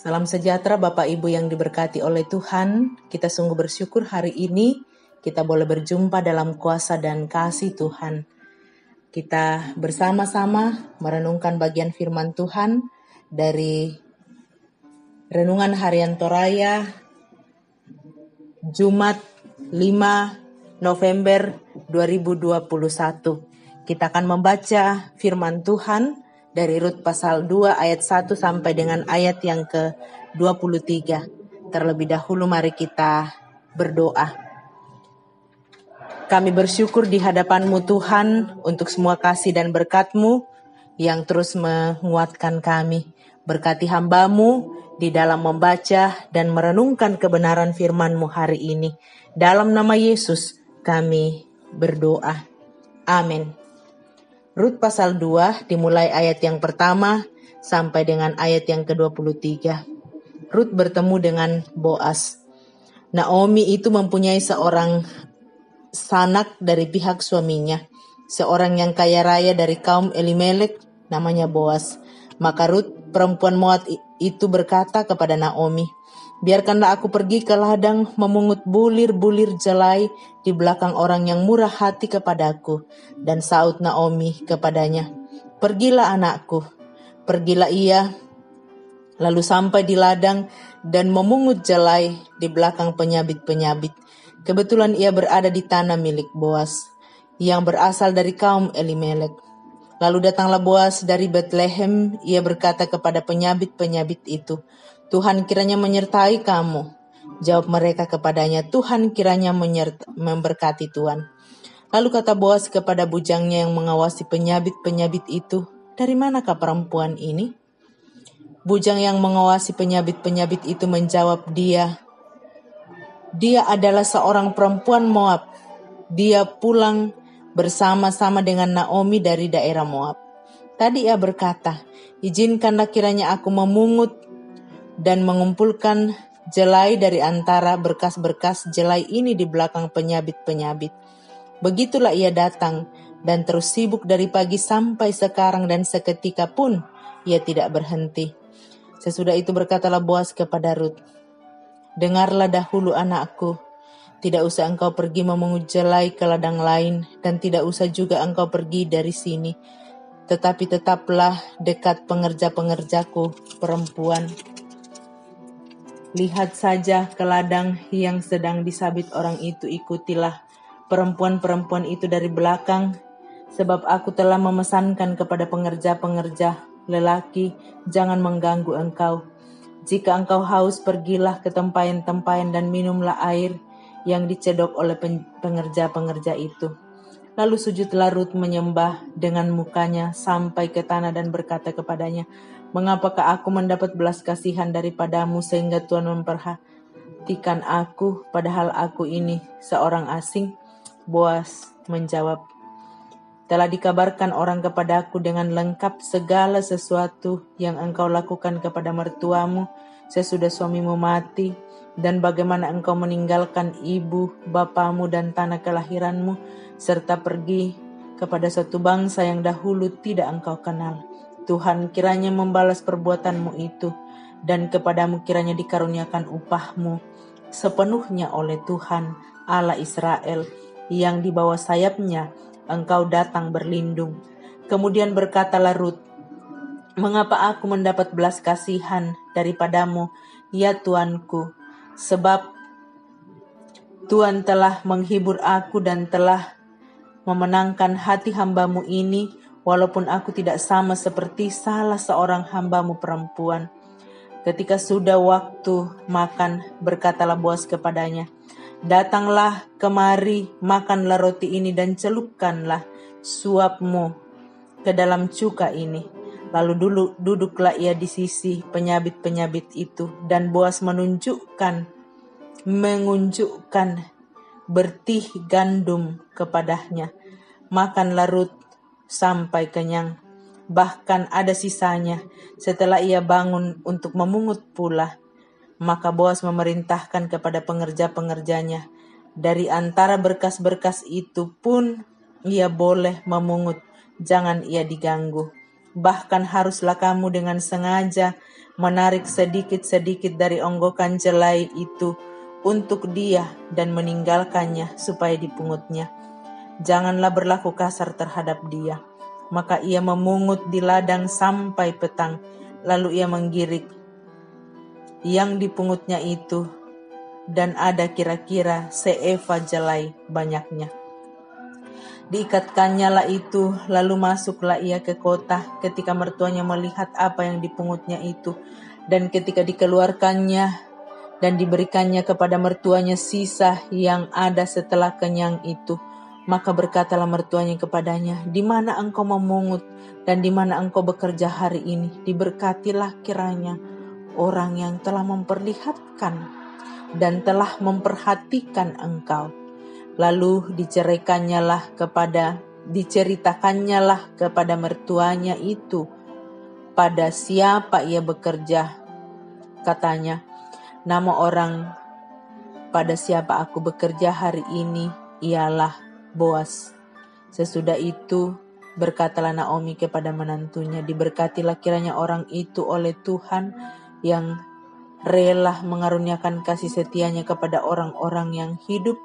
Salam sejahtera Bapak Ibu yang diberkati oleh Tuhan. Kita sungguh bersyukur hari ini kita boleh berjumpa dalam kuasa dan kasih Tuhan. Kita bersama-sama merenungkan bagian firman Tuhan dari Renungan Harian Toraya Jumat 5 November 2021. Kita akan membaca firman Tuhan dari Rut pasal 2 ayat 1 sampai dengan ayat yang ke-23. Terlebih dahulu mari kita berdoa. Kami bersyukur di hadapan-Mu Tuhan untuk semua kasih dan berkat-Mu yang terus menguatkan kami. Berkati hamba-Mu di dalam membaca dan merenungkan kebenaran firman-Mu hari ini. Dalam nama Yesus kami berdoa. Amin. Rut pasal 2 dimulai ayat yang pertama sampai dengan ayat yang ke-23. Rut bertemu dengan Boas. Naomi itu mempunyai seorang sanak dari pihak suaminya, seorang yang kaya raya dari kaum Elimelek, namanya Boas. Maka Rut perempuan Moab itu berkata kepada Naomi, "Biarkanlah aku pergi ke ladang memungut bulir-bulir jelai di belakang orang yang murah hati kepadaku." Dan saut Naomi kepadanya, "Pergilah anakku." Pergilah ia, lalu sampai di ladang dan memungut jelai di belakang penyabit-penyabit. Kebetulan ia berada di tanah milik Boas, yang berasal dari kaum Elimelek. Lalu datanglah Boas dari Betlehem, ia berkata kepada penyabit-penyabit itu, "Tuhan kiranya menyertai kamu." Jawab mereka kepadanya, "Tuhan kiranya memberkati Tuhan." Lalu kata Boas kepada bujangnya yang mengawasi penyabit-penyabit itu, "Dari manakah perempuan ini?" Bujang yang mengawasi penyabit-penyabit itu menjawab, Dia adalah seorang perempuan Moab. Dia pulang bersama-sama dengan Naomi dari daerah Moab. Tadi ia berkata, "Izinkanlah kiranya aku memungut dan mengumpulkan jelai dari antara berkas-berkas jelai ini di belakang penyabit-penyabit." Begitulah ia datang dan terus sibuk dari pagi sampai sekarang, dan seketika pun ia tidak berhenti. Sesudah itu berkatalah Boas kepada Rut, "Dengarlah dahulu anakku, tidak usah engkau pergi memungut jelai ke ladang lain, dan tidak usah juga engkau pergi dari sini. Tetapi tetaplah dekat pengerja-pengerjaku perempuan. Lihat saja ke ladang yang sedang disabit orang itu, ikutilah perempuan-perempuan itu dari belakang, sebab aku telah memesankan kepada pengerja-pengerja lelaki, jangan mengganggu engkau. Jika engkau haus, pergilah ke tempayan-tempayan dan minumlah air yang dicedok oleh pengerja-pengerja itu." Lalu sujudlah Rut menyembah dengan mukanya sampai ke tanah dan berkata kepadanya, "Mengapakah aku mendapat belas kasihan daripadamu sehingga Tuhan memperhatikan aku, padahal aku ini seorang asing?" Boas menjawab, "Telah dikabarkan orang kepadaku dengan lengkap segala sesuatu yang engkau lakukan kepada mertuamu sesudah suamimu mati, dan bagaimana engkau meninggalkan ibu, bapamu dan tanah kelahiranmu, serta pergi kepada suatu bangsa yang dahulu tidak engkau kenal. Tuhan kiranya membalas perbuatanmu itu, dan kepadamu kiranya dikaruniakan upahmu sepenuhnya oleh Tuhan Allah Israel, yang di bawah sayapnya engkau datang berlindung." Kemudian berkatalah Rut, "Mengapa aku mendapat belas kasihan daripadamu, ya Tuanku? Sebab Tuhan telah menghibur aku dan telah memenangkan hati hambamu ini, walaupun aku tidak sama seperti salah seorang hambamu perempuan." Ketika sudah waktu makan, berkatalah Boas kepadanya, "Datanglah kemari, makanlah roti ini dan celupkanlah suapmu ke dalam cuka ini." Lalu duduklah ia di sisi penyabit-penyabit itu, dan Boas mengunjukkan bertih gandum kepadanya. Makanlah Rut sampai kenyang, bahkan ada sisanya setelah ia bangun untuk memungut pula. Maka Boas memerintahkan kepada pengerja-pengerjanya, dari antara berkas-berkas itu pun ia boleh memungut, jangan ia diganggu. Bahkan haruslah kamu dengan sengaja menarik sedikit-sedikit dari onggokan jelai itu untuk dia dan meninggalkannya supaya dipungutnya. Janganlah berlaku kasar terhadap dia. Maka ia memungut di ladang sampai petang, lalu ia menggirik yang dipungutnya itu, dan ada kira-kira seeva jelai banyaknya. Diikatkannya lah itu, lalu masuklah ia ke kota ketika mertuanya melihat apa yang dipungutnya itu, dan ketika dikeluarkannya dan diberikannya kepada mertuanya sisa yang ada setelah kenyang itu, maka berkatalah mertuanya kepadanya, "Di mana engkau memungut dan di mana engkau bekerja hari ini? Diberkatilah kiranya orang yang telah memperlihatkan dan telah memperhatikan engkau." Lalu diceritakannya lah kepada mertuanya itu pada siapa ia bekerja. Katanya, "Nama orang pada siapa aku bekerja hari ini ialah Boas." Sesudah itu berkatalah Naomi kepada menantunya, "Diberkatilah kiranya orang itu oleh Tuhan yang rela mengaruniakan kasih setianya kepada orang-orang yang hidup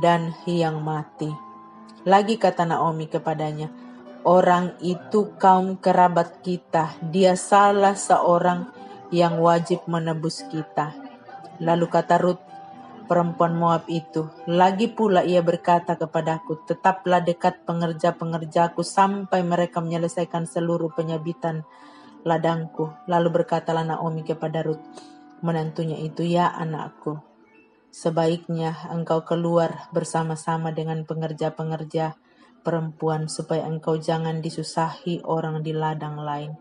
dan yang mati." Lagi kata Naomi kepadanya, "Orang itu kaum kerabat kita, dia salah seorang yang wajib menebus kita." Lalu kata Rut, perempuan Moab itu, "Lagi pula ia berkata kepadaku, tetaplah dekat pengerja-pengerjaku sampai mereka menyelesaikan seluruh penyabitan ladangku." Lalu berkatalah Naomi kepada Rut, menantunya itu, "Ya anakku, sebaiknya engkau keluar bersama-sama dengan pengerja-pengerja perempuan supaya engkau jangan disusahi orang di ladang lain."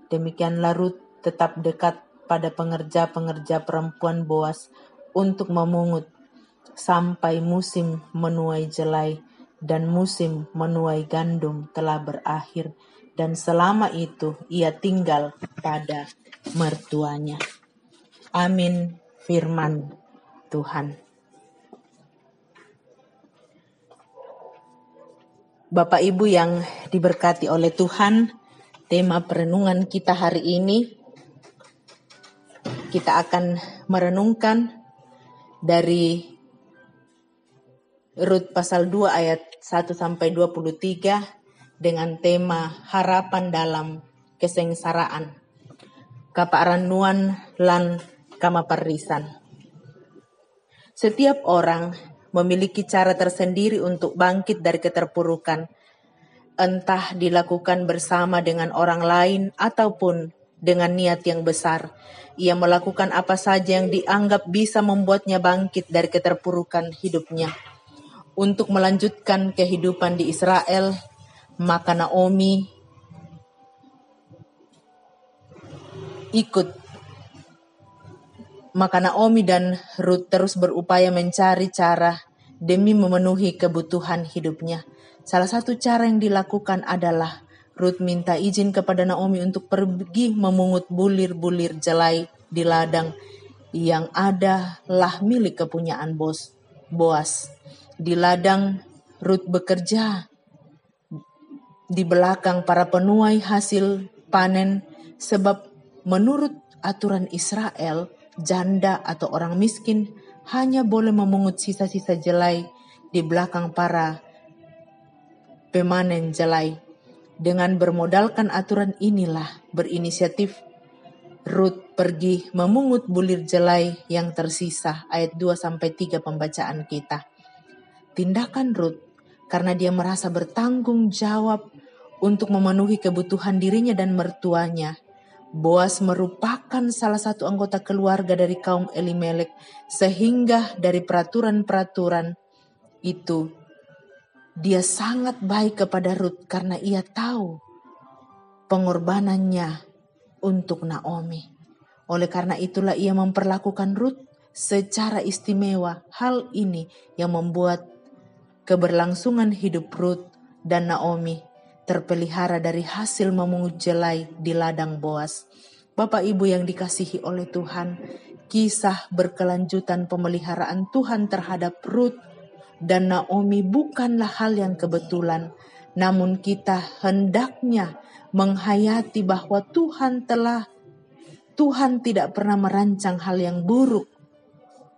Demikianlah Rut tetap dekat pada pengerja-pengerja perempuan Boas untuk memungut sampai musim menuai jelai dan musim menuai gandum telah berakhir, dan selama itu ia tinggal pada mertuanya. Amin. Firman Tuhan. Bapak Ibu yang diberkati oleh Tuhan, tema perenungan kita hari ini, kita akan merenungkan dari Rut pasal 2 ayat 1-23 dengan tema harapan dalam kesengsaraan. Kaparanuan lan kamaparisan. Setiap orang memiliki cara tersendiri untuk bangkit dari keterpurukan, entah dilakukan bersama dengan orang lain ataupun dengan niat yang besar. Ia melakukan apa saja yang dianggap bisa membuatnya bangkit dari keterpurukan hidupnya. Untuk melanjutkan kehidupan di Israel, maka Naomi dan Rut terus berupaya mencari cara demi memenuhi kebutuhan hidupnya. Salah satu cara yang dilakukan adalah Rut minta izin kepada Naomi untuk pergi memungut bulir-bulir jelai di ladang yang adalah milik kepunyaan Boas. Di ladang Rut bekerja di belakang para penuai hasil panen, sebab menurut aturan Israel, janda atau orang miskin hanya boleh memungut sisa-sisa jelai di belakang para pemanen jelai. Dengan bermodalkan aturan inilah berinisiatif Rut pergi memungut bulir jelai yang tersisa. Ayat 2-3 pembacaan kita. Tindakan Rut karena dia merasa bertanggung jawab untuk memenuhi kebutuhan dirinya dan mertuanya. Boas merupakan salah satu anggota keluarga dari kaum Elimelek, sehingga dari peraturan-peraturan itu dia sangat baik kepada Rut karena ia tahu pengorbanannya untuk Naomi. Oleh karena itulah ia memperlakukan Rut secara istimewa. Hal ini yang membuat keberlangsungan hidup Rut dan Naomi terpelihara dari hasil memungut jelai di ladang Boas. Bapak Ibu yang dikasihi oleh Tuhan, kisah berkelanjutan pemeliharaan Tuhan terhadap Rut dan Naomi bukanlah hal yang kebetulan, namun kita hendaknya menghayati bahwa Tuhan telah Tuhan tidak pernah merancang hal yang buruk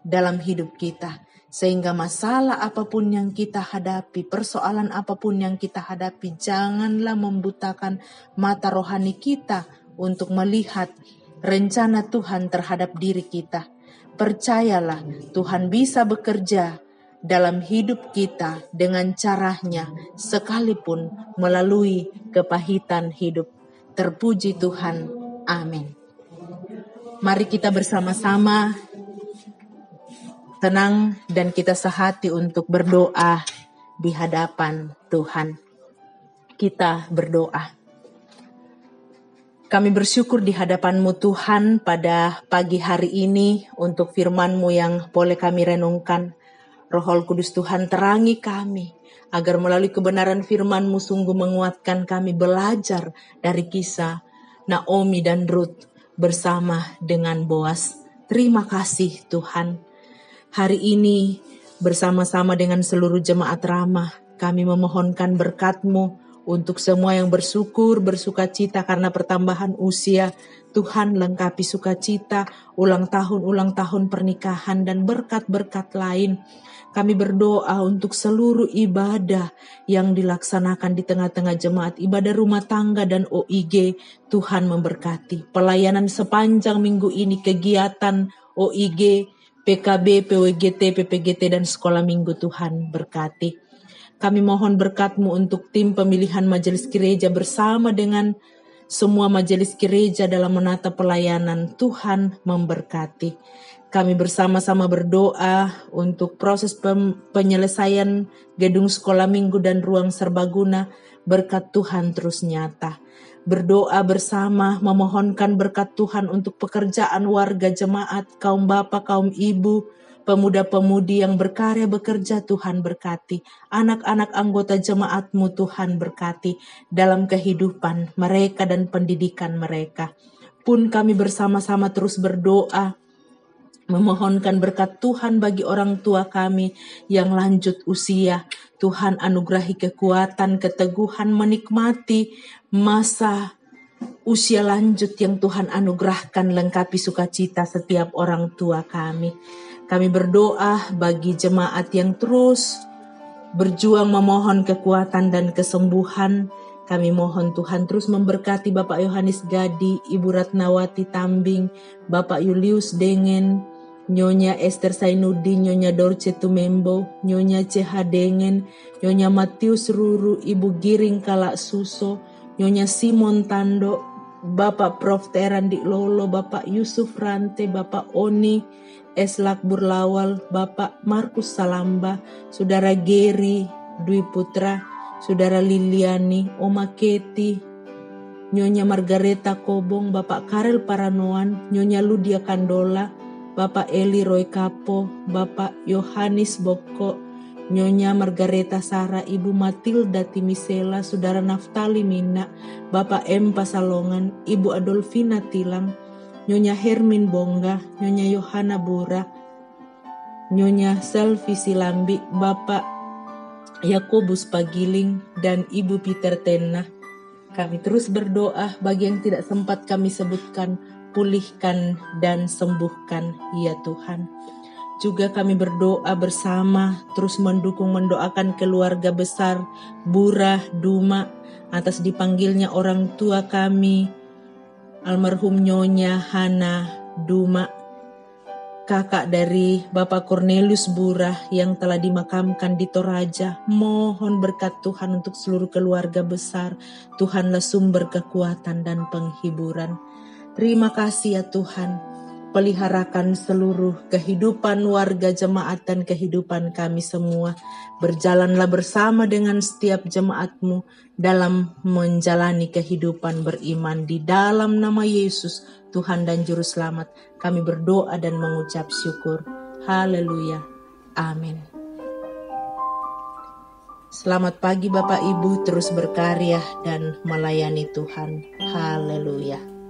dalam hidup kita. Sehingga masalah apapun yang kita hadapi, persoalan apapun yang kita hadapi, janganlah membutakan mata rohani kita untuk melihat rencana Tuhan terhadap diri kita. Percayalah, Tuhan bisa bekerja dalam hidup kita dengan caranya, sekalipun melalui kepahitan hidup. Terpuji Tuhan. Amin. Mari kita bersama-sama tenang dan kita sehati untuk berdoa di hadapan Tuhan. Kita berdoa. Kami bersyukur di hadapan-Mu Tuhan pada pagi hari ini untuk firman-Mu yang boleh kami renungkan. Roh Kudus Tuhan terangi kami, agar melalui kebenaran firman-Mu sungguh menguatkan kami belajar dari kisah Naomi dan Ruth bersama dengan Boas. Terima kasih Tuhan. Hari ini bersama-sama dengan seluruh jemaat Ramah, kami memohonkan berkat-Mu untuk semua yang bersyukur, bersukacita karena pertambahan usia. Tuhan lengkapi sukacita, ulang tahun pernikahan dan berkat-berkat lain. Kami berdoa untuk seluruh ibadah yang dilaksanakan di tengah-tengah jemaat, ibadah rumah tangga dan OIG. Tuhan memberkati pelayanan sepanjang minggu ini, kegiatan OIG, PKB, PWGT, PPGT dan sekolah minggu. Tuhan berkati. Kami mohon berkat-Mu untuk tim pemilihan majelis gereja bersama dengan semua majelis gereja dalam menata pelayanan. Tuhan memberkati. Kami bersama-sama berdoa untuk proses penyelesaian gedung sekolah minggu dan ruang serbaguna. Berkat Tuhan terus nyata. Berdoa bersama memohonkan berkat Tuhan untuk pekerjaan warga jemaat, kaum bapak, kaum ibu, pemuda-pemudi yang berkarya bekerja. Tuhan berkati. Anak-anak anggota jemaat-Mu Tuhan berkati dalam kehidupan mereka dan pendidikan mereka. Pun kami bersama-sama terus berdoa memohonkan berkat Tuhan bagi orang tua kami yang lanjut usia. Tuhan anugerahi kekuatan, keteguhan menikmati masa usia lanjut yang Tuhan anugerahkan, lengkapi sukacita setiap orang tua kami. Kami berdoa bagi jemaat yang terus berjuang memohon kekuatan dan kesembuhan. Kami mohon Tuhan terus memberkati Bapak Yohanes Gadi, Ibu Ratnawati Tambing, Bapak Julius Dengen, Nyonya Esther Sainuddin, Nyonya Dorce Tumembo, Nyonya CH Dengen, Nyonya Matius Ruru, Ibu Giring Kalak Suso, Nyonya Simon Tando, Bapak Prof. Terandi Lolo, Bapak Yusuf Rante, Bapak Oni Eslak Burlawal, Bapak Markus Salamba, Saudara Geri Dwi Putra, Saudara Liliani, Oma Keti, Nyonya Margareta Kobong, Bapak Karel Paranoan, Nyonya Ludia Kandola, Bapak Eli Roy Kapo, Bapak Yohanes Boko, Nyonya Margareta Sara, Ibu Matilda Timisela, Saudara Naftali Mina, Bapak M. Pasalongan, Ibu Adolfina Tilang, Nyonya Hermin Bongga, Nyonya Yohana Bura, Nyonya Selvi Silambi, Bapak Yakobus Pagiling, dan Ibu Peter Tenah. Kami terus berdoa bagi yang tidak sempat kami sebutkan, pulihkan dan sembuhkan ya Tuhan. Juga kami berdoa bersama terus mendukung mendoakan keluarga besar Burah Duma atas dipanggilnya orang tua kami almarhum Nyonya Hana Duma, kakak dari Bapak Cornelius Burah yang telah dimakamkan di Toraja. Mohon berkat Tuhan untuk seluruh keluarga besar. Tuhanlah sumber kekuatan dan penghiburan. Terima kasih ya Tuhan, peliharakan seluruh kehidupan warga jemaat dan kehidupan kami semua. Berjalanlah bersama dengan setiap jemaat-Mu dalam menjalani kehidupan beriman. Di dalam nama Yesus, Tuhan dan Juru Selamat, kami berdoa dan mengucap syukur. Haleluya. Amin. Selamat pagi Bapak Ibu, terus berkarya dan melayani Tuhan. Haleluya.